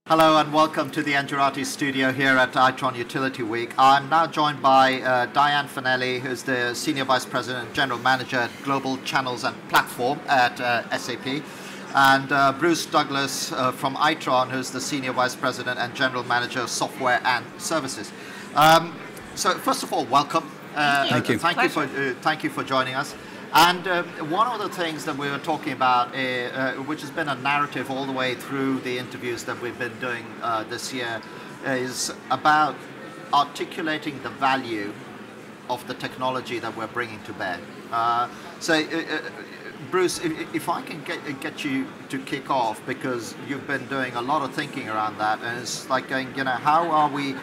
Hello and welcome to the Angiorati studio here at Itron Utility Week. I'm now joined by Diane Fanneli, who's the Senior Vice President and General Manager at Global Channels and Platform at SAP, and Bruce Douglas from Itron, who's the Senior Vice President and General Manager of Software and Services. So first of all, welcome. Thank you. Thank you for joining us. And one of the things that we were talking about, which has been a narrative all the way through the interviews that we've been doing this year, is about articulating the value of the technology that we're bringing to bear. Bruce, if I can get you to kick off, because you've been doing a lot of thinking around that, and it's like going, how are we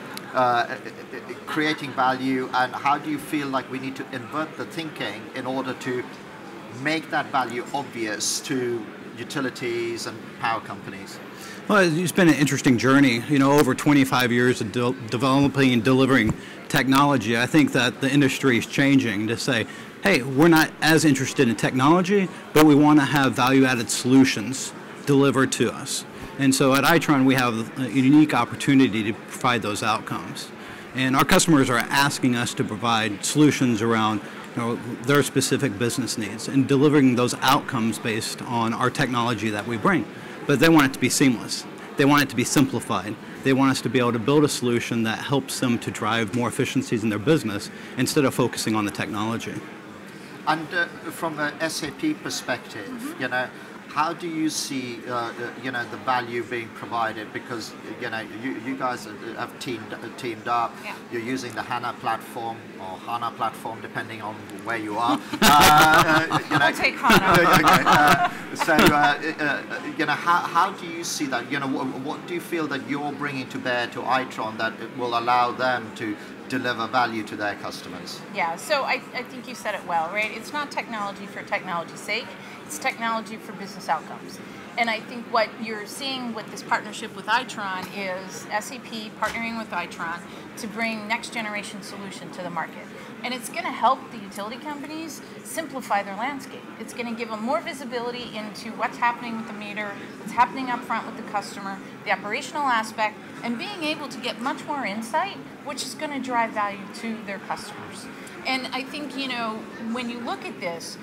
creating value, and how do you feel like we need to invert the thinking in order to make that value obvious to utilities and power companies? Well, it's been an interesting journey. Over 25 years of developing and delivering technology. I think that the industry is changing to say, hey, we're not as interested in technology, but we want to have value-added solutions delivered to us. And so at Itron, we have a unique opportunity to provide those outcomes. And our customers are asking us to provide solutions around their specific business needs and delivering those outcomes based on our technology that we bring. But they want it to be seamless. They want it to be simplified. They want us to be able to build a solution that helps them to drive more efficiencies in their business instead of focusing on the technology. And from a SAP perspective, how do you see, the value being provided? Because, you guys have teamed up. Yeah. You're using the HANA platform, or HANA platform, depending on where you are. I'll take HANA. Okay. How do you see that? What do you feel that you're bringing to bear to Itron that will allow them to deliver value to their customers? Yeah, so I think you said it well, right? It's not technology for technology's sake. It's technology for business outcomes. And I think what you're seeing with this partnership with Itron is SAP partnering with Itron to bring next generation solution to the market. And it's going to help the utility companies simplify their landscape. It's going to give them more visibility into what's happening with the meter, what's happening up front with the customer, the operational aspect, and being able to get much more insight, which is going to drive value to their customers. And I think, when you look at this,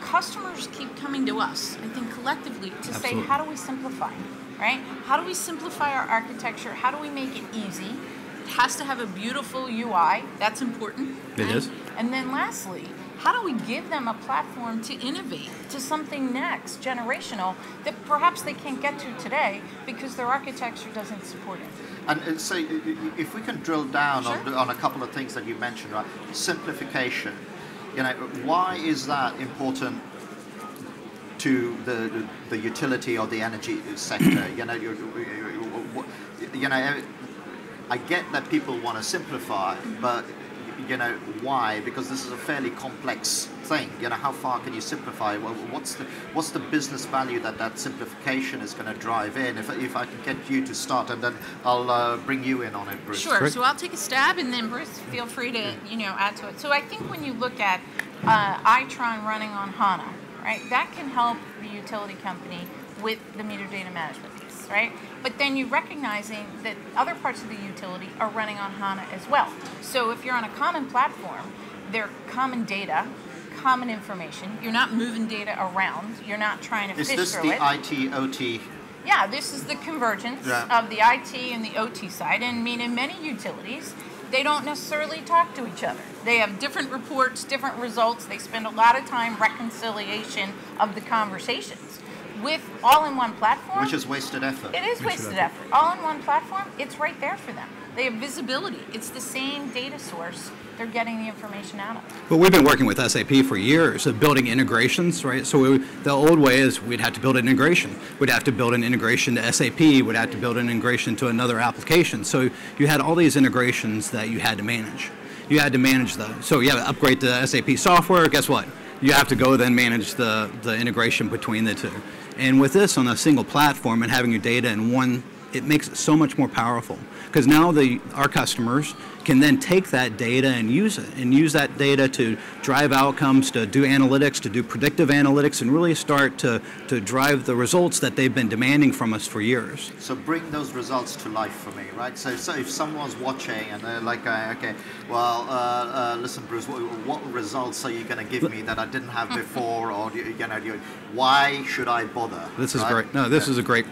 customers keep coming to us, I think collectively, to say, how do we simplify, right? How do we simplify our architecture? How do we make it easy? It has to have a beautiful UI. That's important. It is. And then lastly, how do we give them a platform to innovate to something next, generational, that perhaps they can't get to today because their architecture doesn't support it? And so if we can drill down Sure. on a couple of things that you mentioned, right? Simplification. Why is that important to the utility or the energy sector? I get that people want to simplify, but why? Because this is a fairly complex thing. How far can you simplify? Well, what's the business value that simplification is going to drive in? If I can get you to start, and then I'll bring you in on it, Bruce. Sure. Great. So I'll take a stab, and then Bruce, feel free to add to it. So I think when you look at Itron running on HANA, right, that can help the utility company with the meter data management piece, right? But then you're recognizing that other parts of the utility are running on HANA as well. So if you're on a common platform, they're common data, common information. You're not moving data around. You're not trying to fish through it. Is this the IT, OT? Yeah, this is the convergence of the IT and the OT side. And in many utilities, they don't necessarily talk to each other. They have different reports, different results. They spend a lot of time reconciliation of the conversations. With all-in-one platform, Which is wasted effort. It is wasted effort. All-in-one platform, it's right there for them. They have visibility. It's the same data source they're getting the information out of. Well, we've been working with SAP for years of building integrations, right? So the old way is we'd have to build an integration. We'd have to build an integration to SAP. We'd have to build an integration to another application. So you had all these integrations that you had to manage. You had to manage those. So you have to upgrade the SAP software. Guess what? You have to go then manage the integration between the two. And with this on a single platform and having your data in one it makes it so much more powerful, because now our customers can then take that data and use it, and use that data to drive outcomes, to do analytics, to do predictive analytics, and really start to drive the results that they've been demanding from us for years. So bring those results to life for me, right? So if someone's watching and they're like, okay, well, listen, Bruce, what results are you going to give me that I didn't have before, or why should I bother? This is great. No, this is a great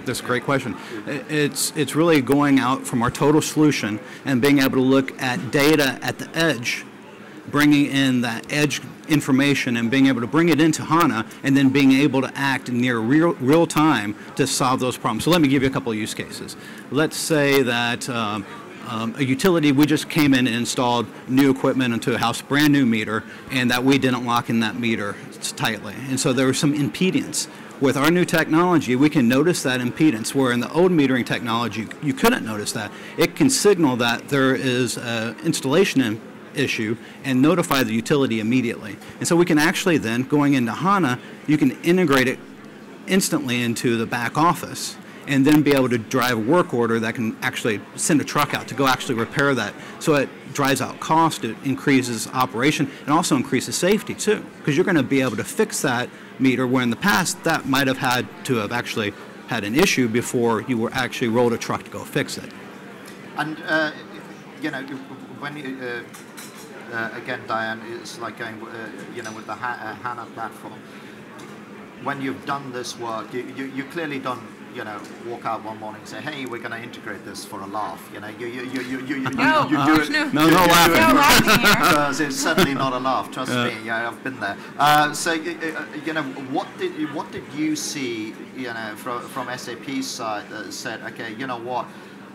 question. It's really going out from our total solution and being able to look at data at the edge, bringing in that edge information and being able to bring it into HANA, and then being able to act near real time to solve those problems. So let me give you a couple of use cases. Let's say that a utility, we just came in and installed new equipment into a house, brand new meter, and that we didn't lock in that meter tightly. And so there was some impedance. With our new technology, we can notice that impedance, where in the old metering technology, you couldn't notice that. It can signal that there is an installation issue and notify the utility immediately. And so we can actually then, going into HANA, you can integrate it instantly into the back office, and then be able to drive a work order that can actually send a truck out to go actually repair that. So it drives out cost, it increases operation, and also increases safety too, because you're going to be able to fix that meter, where in the past that might have had to have actually had an issue before you were actually rolled a truck to go fix it. And when you, again, Diane, it's like going, with the HANA platform. When you've done this work, you clearly don't, walk out one morning and say, "Hey, we're going to integrate this for a laugh." You do it. No laughing. No laughing here. It's certainly not a laugh. Trust me. Yeah, I've been there. So, what did you see, from SAP's side that said, okay, you know what,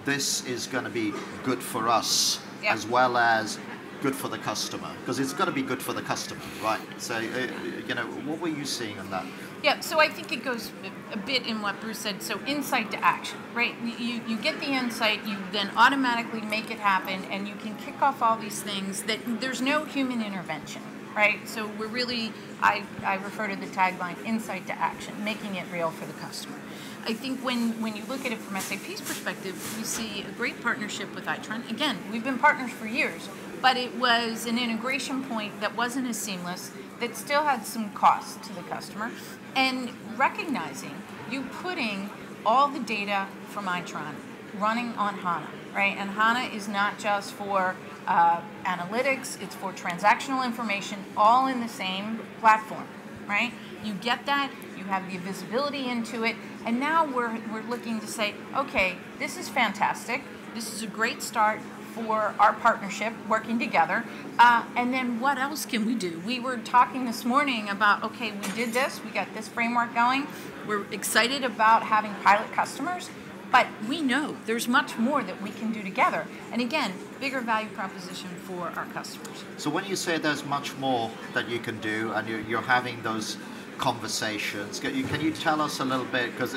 this is going to be good for us, Yep. as well as good for the customer, because it's got to be good for the customer, right? So, what were you seeing on that? Yeah, so I think it goes a bit in what Bruce said. So insight to action, right? You get the insight, you then automatically make it happen, and you can kick off all these things that there's no human intervention, right? So we're really, I refer to the tagline, insight to action, making it real for the customer. I think when you look at it from SAP's perspective, we see a great partnership with Itron. Again, we've been partners for years, but it was an integration point that wasn't as seamless, that still had some cost to the customer, and recognizing you putting all the data from Itron running on HANA, right? And HANA is not just for analytics, it's for transactional information, all in the same platform, right? You get that, you have the visibility into it, and now we're looking to say, okay, this is fantastic, this is a great start for our partnership working together, and then what else can we do? We were talking this morning about, okay, we did this, we got this framework going, we're excited about having pilot customers, but we know there's much more that we can do together, and again, bigger value proposition for our customers. So when you say there's much more that you can do, and you're having those conversations, can you tell us a little bit, because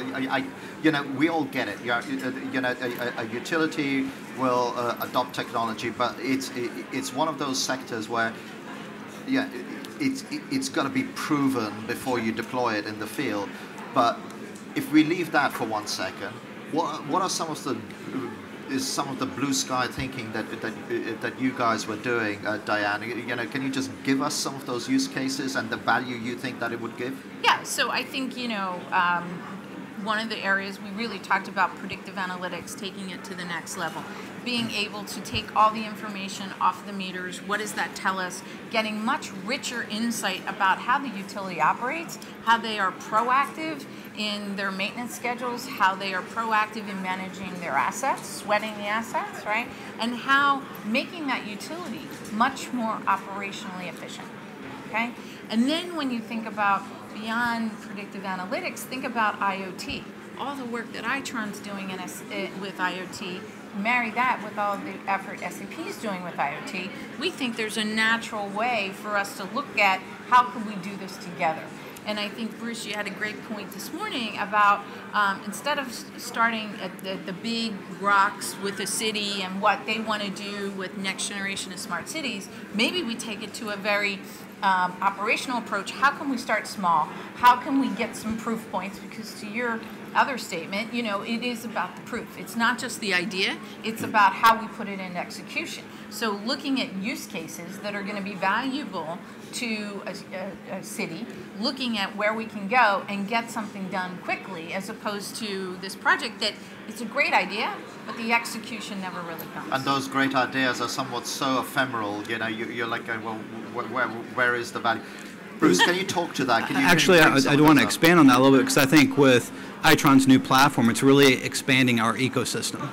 we all get it. A utility will adopt technology, but it's one of those sectors where, it's got to be proven before you deploy it in the field. But if we leave that for 1 second, what are some of the blue sky thinking that you guys were doing, Diane? Can you just give us some of those use cases and the value you think that it would give? Yeah, so I think, one of the areas we really talked about predictive analytics, taking it to the next level, being able to take all the information off the meters, what does that tell us, getting much richer insight about how the utility operates, how they are proactive in their maintenance schedules, how they are proactive in managing their assets, sweating the assets, right? And how making that utility much more operationally efficient, okay? And then when you think about beyond predictive analytics, think about IoT. All the work that Itron's doing with IoT, marry that with all the effort SAP is doing with IoT, we think there's a natural way for us to look at how can we do this together. And I think, Bruce, you had a great point this morning about instead of starting at the big rocks with a city and what they want to do with next generation of smart cities, maybe we take it to a very operational approach. How can we start small? How can we get some proof points? Because to your other statement, you know, it is about the proof. It's not just the idea, it's about how we put it into execution. So looking at use cases that are going to be valuable to a city, looking at where we can go and get something done quickly, as opposed to this project that it's a great idea, but the execution never really comes. And those great ideas are somewhat so ephemeral, you know, you're like going, well, where is the value? Bruce, can you talk to that? Can you Actually, I do want to expand on that a little bit, because I think with Itron's new platform, it's really expanding our ecosystem.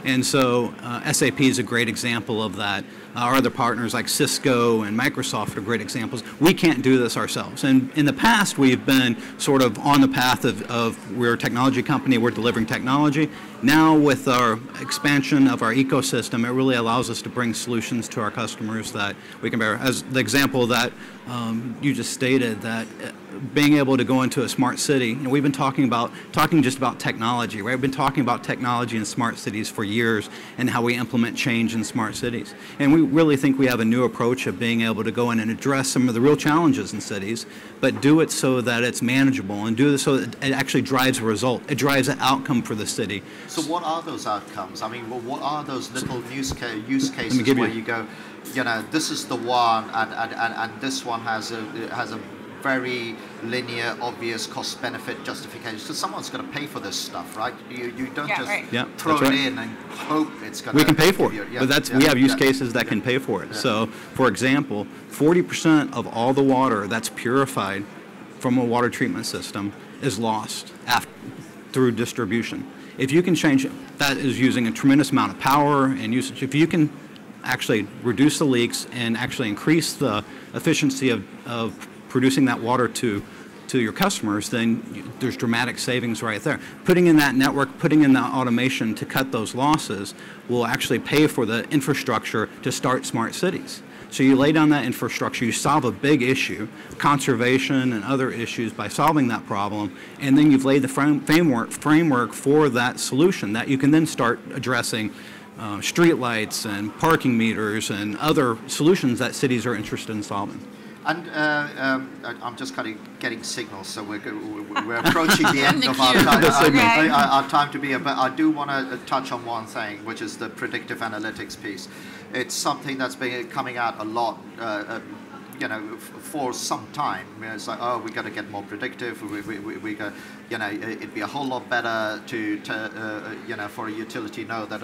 And so SAP is a great example of that. Our other partners like Cisco and Microsoft are great examples. We can't do this ourselves. And in the past, we've been sort of on the path of we're a technology company, we're delivering technology. Now with our expansion of our ecosystem, it really allows us to bring solutions to our customers that we can bear. As the example that you just stated, that being able to go into a smart city, you know, we've been talking just about technology, right? We've been talking about technology in smart cities for years and how we implement change in smart cities. And we really think we have a new approach of being able to go in and address some of the real challenges in cities, but do it so that it's manageable and do it so that it actually drives a result. It drives an outcome for the city. So what are those outcomes? I mean, what are those little use cases where you go, you know, this is the one, and this one has a very linear, obvious cost-benefit justification. So someone's going to pay for this stuff, right? You don't throw it in and hope it's going to. We can pay for it, but we have use cases that can pay for it. Yeah. So, for example, 40% of all the water that's purified from a water treatment system is lost through distribution. If you can change it, that is using a tremendous amount of power and usage. If you can actually reduce the leaks and actually increase the efficiency of producing that water to your customers, then there's dramatic savings right there. Putting in that network, putting in that automation to cut those losses will actually pay for the infrastructure to start smart cities. So you lay down that infrastructure, you solve a big issue, conservation and other issues by solving that problem, and then you've laid the framework for that solution that you can then start addressing street lights and parking meters and other solutions that cities are interested in solving. And I'm just kind of getting signals, so we're approaching the end of our time. Our time to be here, but I do want to touch on one thing, which is the predictive analytics piece. It's something that's been coming out a lot, you know, for some time. You know, it's like, oh, we got to get more predictive. We got, you know, it'd be a whole lot better to you know, for a utility to know that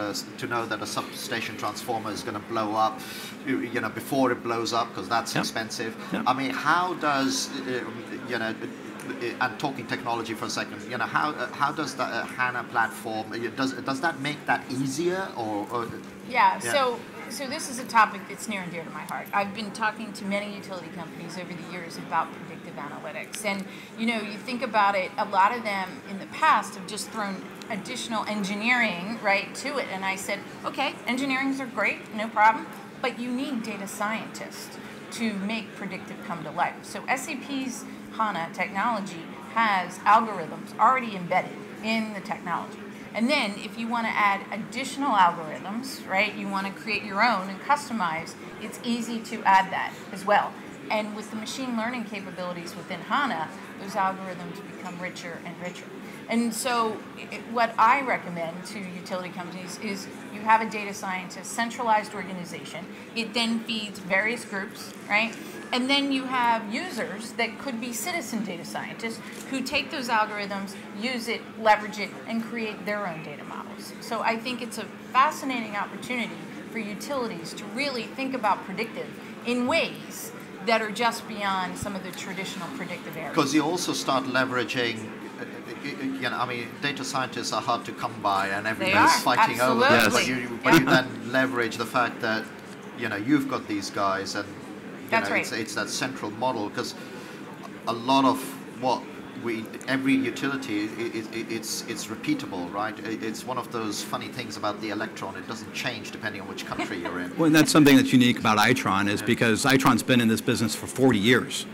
a substation transformer is going to blow up, you know, before it blows up, because that's expensive. Yep. I mean, how does you know, and talking technology for a second, you know, how does the HANA platform, does that make that easier or yeah. So this is a topic that's near and dear to my heart. I've been talking to many utility companies over the years about predictive analytics. And, you know, you think about it, a lot of them in the past have just thrown additional engineering, right, to it. And I said, okay, engineerings are great, no problem, but you need data scientists to make predictive come to life. So SAP's HANA technology has algorithms already embedded in the technology. And then if you want to add additional algorithms, right, you want to create your own and customize, it's easy to add that as well. And with the machine learning capabilities within HANA, those algorithms become richer and richer. And so what I recommend to utility companies is you have a data scientist, centralized organization. It then feeds various groups, right? And then you have users that could be citizen data scientists who take those algorithms, use it, leverage it, and create their own data models. So I think it's a fascinating opportunity for utilities to really think about predictive in ways that are just beyond some of the traditional predictive areas. Because you also start leveraging, you know, I mean, data scientists are hard to come by, and everybody's fighting over them. But you then leverage the fact that, you know, you've got these guys, and that's right. It's that central model, because a lot of what every utility, it's repeatable, right? It's one of those funny things about the electron. It doesn't change depending on which country you're in. Well, and that's something that's unique about Itron, is because Itron's been in this business for 40 years.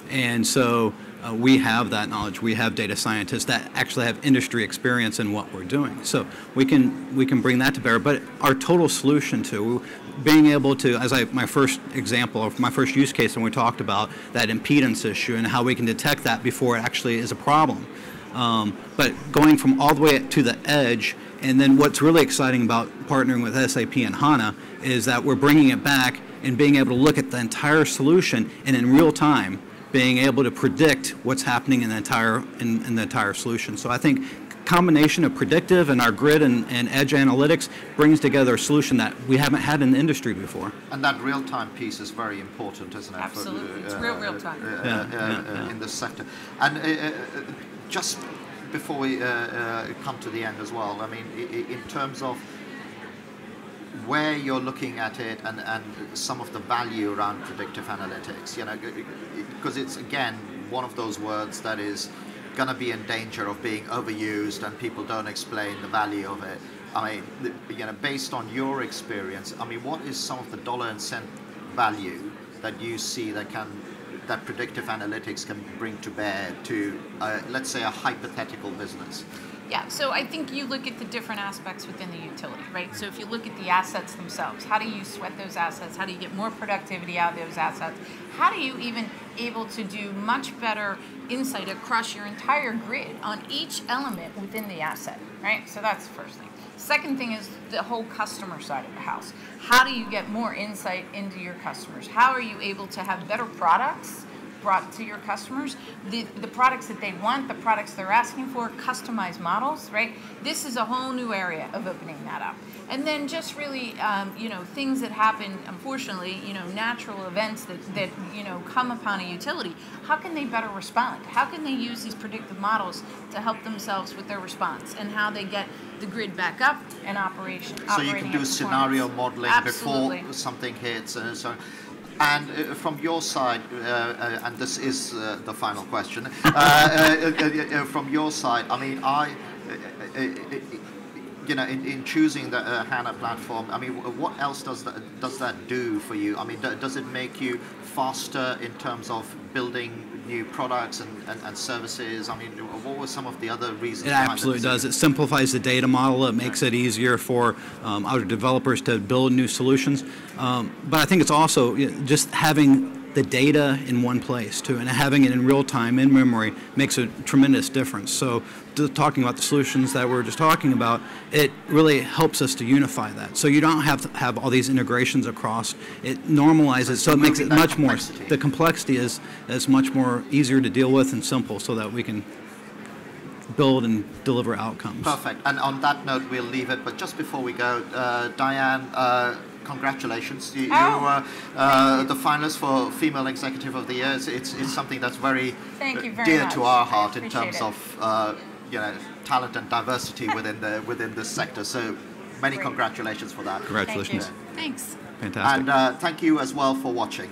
And so we have that knowledge. We have data scientists that actually have industry experience in what we're doing. So we can bring that to bear. But our total solution to being able to, my first example, or my first use case when we talked about that impedance issue and how we can detect that before it actually is a problem. But going from all the way to the edge, and then what's really exciting about partnering with SAP and HANA is that we're bringing it back and being able to look at the entire solution and in real time being able to predict what's happening in the entire solution. So I think combination of predictive and our grid and edge analytics brings together a solution that we haven't had in the industry before. And that real-time piece is very important, isn't it? Absolutely, it's real-time. In this sector. And just before we come to the end as well, I mean, in terms of where you're looking at it and some of the value around predictive analytics, you know, because it's, again, one of those words that is going to be in danger of being overused and people don't explain the value of it. I mean, you know, based on your experience, I mean, what is some of the dollar and cent value that you see that predictive analytics can bring to bear to, let's say, a hypothetical business? Yeah, so I think you look at the different aspects within the utility, right? So if you look at the assets themselves, how do you sweat those assets? How do you get more productivity out of those assets? How do you even able to do much better insight across your entire grid on each element within the asset, right? So that's the first thing. Second thing is the whole customer side of the house. How do you get more insight into your customers? How are you able to have better products brought to your customers, the products that they want, the products they're asking for, customized models, right? This is a whole new area of opening that up. And then just really, you know, things that happen, unfortunately, you know, natural events that, you know, come upon a utility. How can they better respond? How can they use these predictive models to help themselves with their response and how they get the grid back up and operation? So you can do scenario modeling Absolutely. Before something hits and so on. And from your side, and this is the final question, from your side, I mean, you know, in choosing the HANA platform, I mean, what else does that do for you? I mean, does it make you faster in terms of building new products and services? I mean, what were some of the other reasons? It absolutely does. It simplifies the data model. It makes it easier for other developers to build new solutions. But I think it's also just having the data in one place too, and having it in real time, in memory, makes a tremendous difference. So talking about the solutions that we're just talking about, it really helps us to unify that. So you don't have to have all these integrations across. It normalizes, so it makes it much more, the complexity is much more easier to deal with and simple so that we can build and deliver outcomes. Perfect. And on that note, we'll leave it. But just before we go, Diane, congratulations. You were the finalist for Female Executive of the Year. It's something that's very, dear to our heart in terms of you know, talent and diversity within this sector. So many congratulations for that. Congratulations. Thanks. Fantastic. And thank you as well for watching.